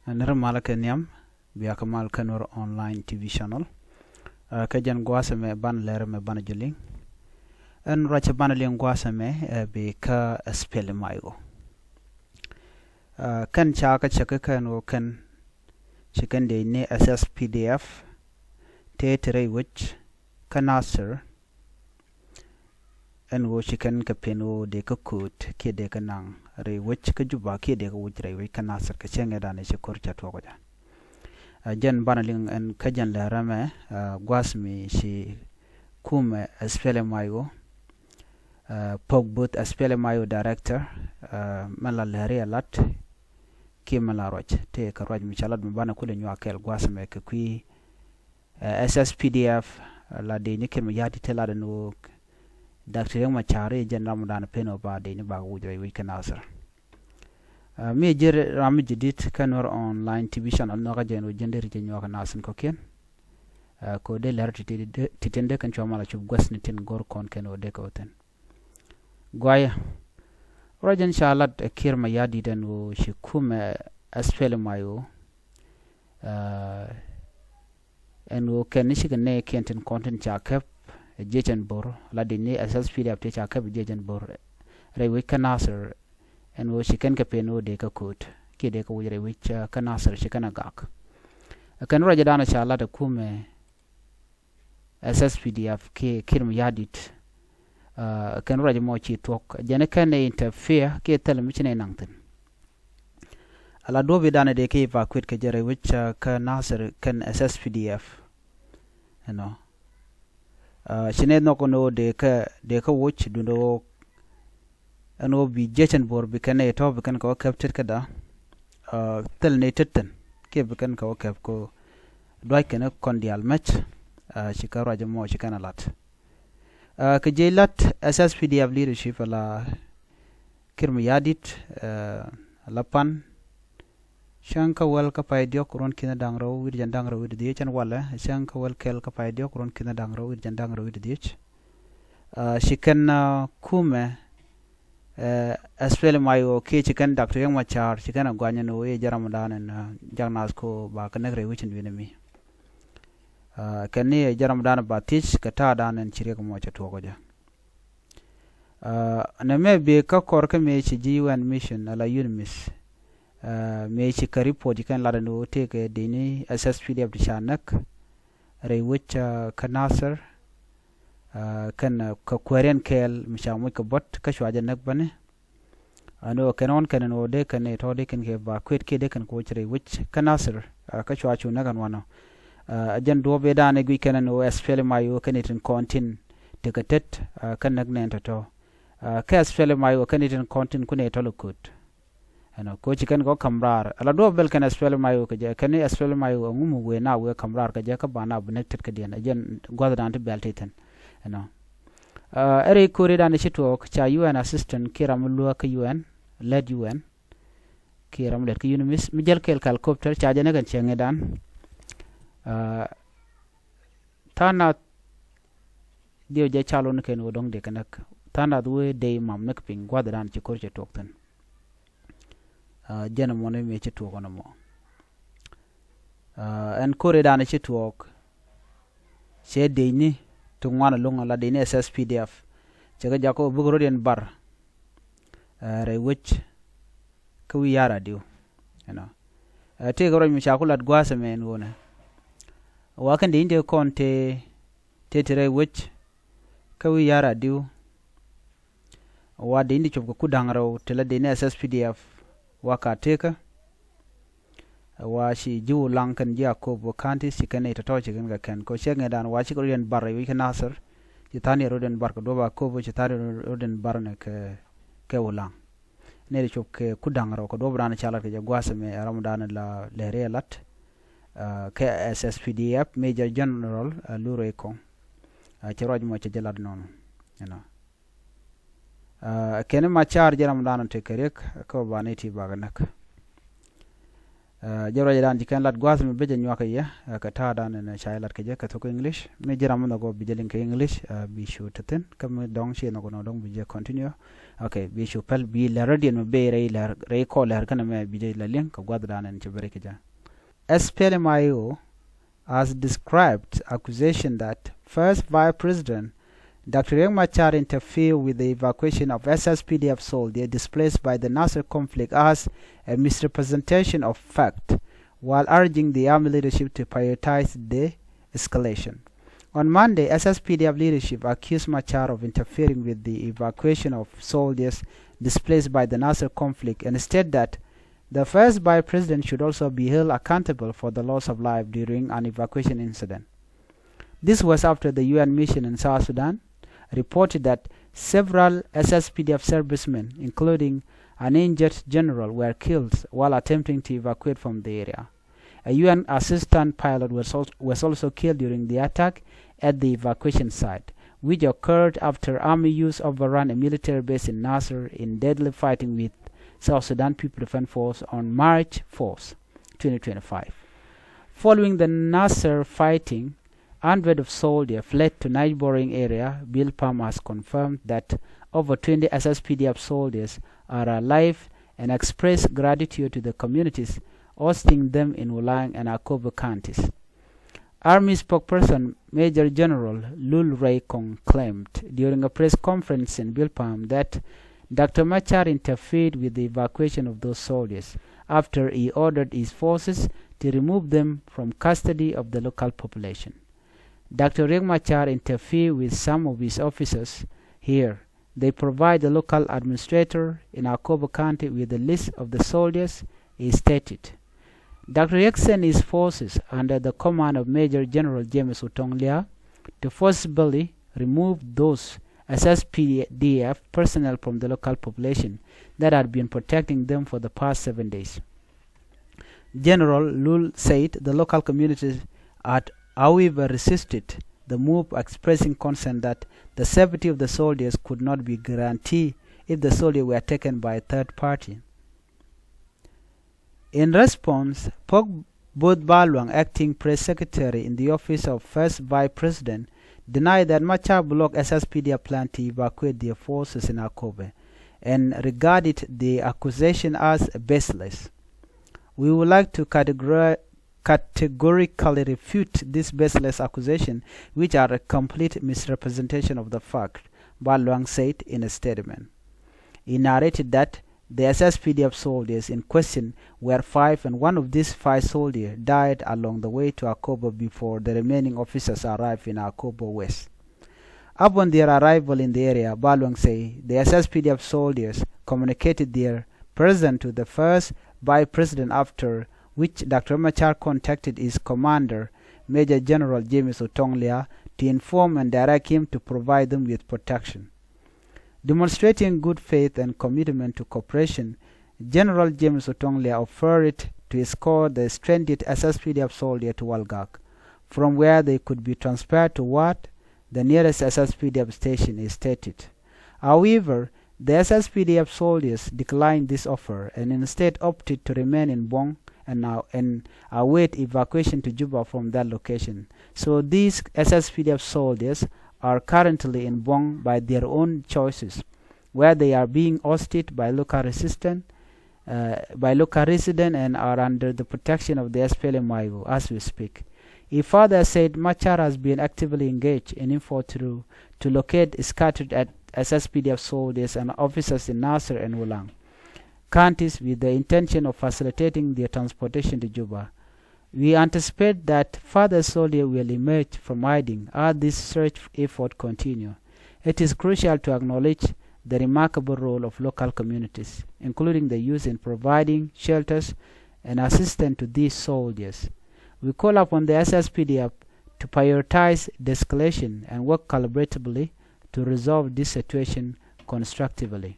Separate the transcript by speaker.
Speaker 1: Nere mala kenyam biya kamal kanur online TV channel. Kajan gwasa me ban lere me ban juling. En racha ban ling gwasa me bi ka spell mayo. Kan chaka chaka kan o kan chicken de ne SS PDF te tere which kanasser en wo chicken ka peno de ka kut ke de kanang re which ka juba ke de ka which re we kanasser ka chenga da ne chekor chatwa ko ja jen banaling en kajan la rame gwasmi shi kuumɛ spell mayo pogbut spell mayo director mala lare lat ki mala roj te ka roj mi chalat mi bana kule nywa kel gwasme ka kui SS PDF la de ni kem yati tela de no Dr. ma chare jen ramadan peno ba de ni ba wujre we kanasar mi jer ram jidit kanor online TV channel no ga jeno jender je nywa kanasin ko ken ko de ler titende kan choma la chub gwasni tin gor kon ken o de ko ten gwaya rojan shalat kiir ma yadi den wo shi kuumɛ spell mayo en wo ken shi ne kenten content cha kep jejen bor la de ne SS PDF te cha kep jejen bor re we kanasar en wo shi ken ka peno de ka kut ke de ka wure we cha kanasar shi kana gak kan roja dana shalat kuumɛ SS PDF ke kiir ma yadit kan roja mo chi tok jene kan interfere ke tel mi chine nangten ala do bi dana de ke va kwet ke jere which ka nasir kan SS PDF chine no kono de ka watch dundo ano bi jechen bor bi kan to bi kan ko capture kada tel ne tetten ke bi kan ko kap ko doy kan kondial match chika roja mo chika lat ka jelat SS PDF leadership la kiir ma yadit lapan shanka wel ka paydio kuron kina dangro wir jan dangro wir die chan wala shanka wel kel ka paydio kuron kina dangro wir jan dangro wir die shikan kuumɛ spell mayo ke chikan Dr. yang machar chikan gwanya no e jaram danen jangnas ko ba kanagre wichin winami kani jaram dana batich kata danen chire ko mocha to goja na me be ka kor ka me chi G1 mission ala UNMISS me chi ka report kan la no te ke dini SS PDF chanak re which kanasar kan ka kwaren kel mishamu ka bot ka shwaja nak bane ano kanon kanon de kan to de kan ke ba kwet ke de kan ko chire which kanasar ka shwachu nagan wano ajan do be dane gui kanan o spell mayo kanitin contin tekatet kan nagne to ka spell mayo kanitin contin kune to lokut ano ko chikan go kamrar ala do bel kan spell mayo ka je kan spell mayo ngumu we na we kamrar ka je ka bana connected ka dian ajan godran to belteten ano ere kore dane chito cha UN assistant kiram lu ka UN led UN kiram led ka UNMISS mi jel kel helicopter cha jane kan chenge dan thoknath dio je chalon ken wodong de kanak thoknath we de mam nak ping gwadran ci korche tokten jena mone me ci to kono mo en kore dana ci tok se de ni to ngwana longa la de ni SS PDF ci ga jako bugro den bar re wich ku yara dio te goro mi chakulat gwasa men wona wakan de inde konte tetere which kawi yara diu wa de inde chop ku dangaro tela de SS PDF waka teka wa shi jiwu lankan ja ko bo kanti sikane to toche gan kan ko shegen dan wa shi ko den bar wi kanasar jitani roden bar ko do ba ko bo jitani roden bar ne ke wulang ne chop ke ku dangaro ko do brana chala ke gwasa me ramadan la lere lat ke SS PDF Major General lure ko ci roj mo ci jelad non kene ma char jaram danon te kerek ko baneti baga nak jaro dan dikan lat gwaz me beje nyaka ya ka ta dan na shailat ke je ka to English me jaram no go bijelin ke English bi shutaten kam dong she no go no dong bi je continue Okay, we should pel be la radian be rei call her kana me bide la link ka gwadran and chebereke SPLMIO has described accusation that first Vice President Dr. Riek Machar interfered with the evacuation of SSPDF soldiers displaced by the Nasser conflict as a misrepresentation of fact, while urging the army leadership to prioritize the escalation. On Monday, SSPDF leadership accused Machar of interfering with the evacuation of soldiers displaced by the Nasser conflict and stated that the first Vice President should also be held accountable for the loss of life during an evacuation incident. This was after the UN mission in South Sudan reported that several SSPDF servicemen, including an injured general, were killed while attempting to evacuate from the area. A UN assistant pilot was also killed during the attack at the evacuation site, which occurred after army use overran a military base in Nasser in deadly fighting with South Sudan People Defense Force on March 4, 2025. Following the Nasser fighting, hundreds of soldiers fled to neighboring area. Bill Palm has confirmed that over 20 SSPDF soldiers are alive and expressed gratitude to the communities hosting them in Wulang and Akobo counties. Army spokesperson Major General Lul Ray-Kong claimed during a press conference in Bilpam that Dr. Machar interfered with the evacuation of those soldiers after he ordered his forces to remove them from custody of the local population. Dr. Riek Machar interfered with some of his officers here. They provide the local administrator in Akobo County with a list of the soldiers, he stated. Dr. Riek sent his forces under the command of Major General James Utonglia to forcibly remove those SSPDF personnel from the local population that had been protecting them for the past 7 days. General Lul said the local community had, however, resisted the move, expressing concern that the safety of the soldiers could not be guaranteed if the soldiers were taken by a third party. In response, Pog Bodbalwang, acting press secretary in the office of First Vice President, denied that Machar blocked SSPDF plan to evacuate their forces in Akobe and regarded the accusation as baseless. We would like to categorically refute this baseless accusation, which are a complete misrepresentation of the fact, Balwang said in a statement. He narrated that the SSPDF soldiers in question were 5, and one of these 5 soldiers died along the way to Akobo before the remaining officers arrived in Akobo West. Upon their arrival in the area, Balwang said the SSPDF soldiers communicated their presence to the first Vice President, after which Dr. Machar contacted his commander, Major General James Otonglia, to inform and direct him to provide them with protection. Demonstrating good faith and commitment to cooperation, General James Otonglia offered to escort the stranded SSPDF soldiers to Walgak, from where they could be transferred to Wat, the nearest SSPDF station, is stated. However, the SSPDF soldiers declined this offer and instead opted to remain in Bong and await evacuation to Juba from that location. So these SSPDF soldiers are currently in Bong by their own choices, where they are being hosted by local residents and are under the protection of the SPLMIO as we speak. He further said Machar has been actively engaged in effort to locate scattered at SSPDF soldiers and officers in Nasser and Wulang counties with the intention of facilitating their transportation to Juba. We anticipate that further soldiers will emerge from hiding as this search effort continues. It is crucial to acknowledge the remarkable role of local communities, including the youth, in providing shelters and assistance to these soldiers. We call upon the SSPDF to prioritize de-escalation and work collaboratively to resolve this situation constructively.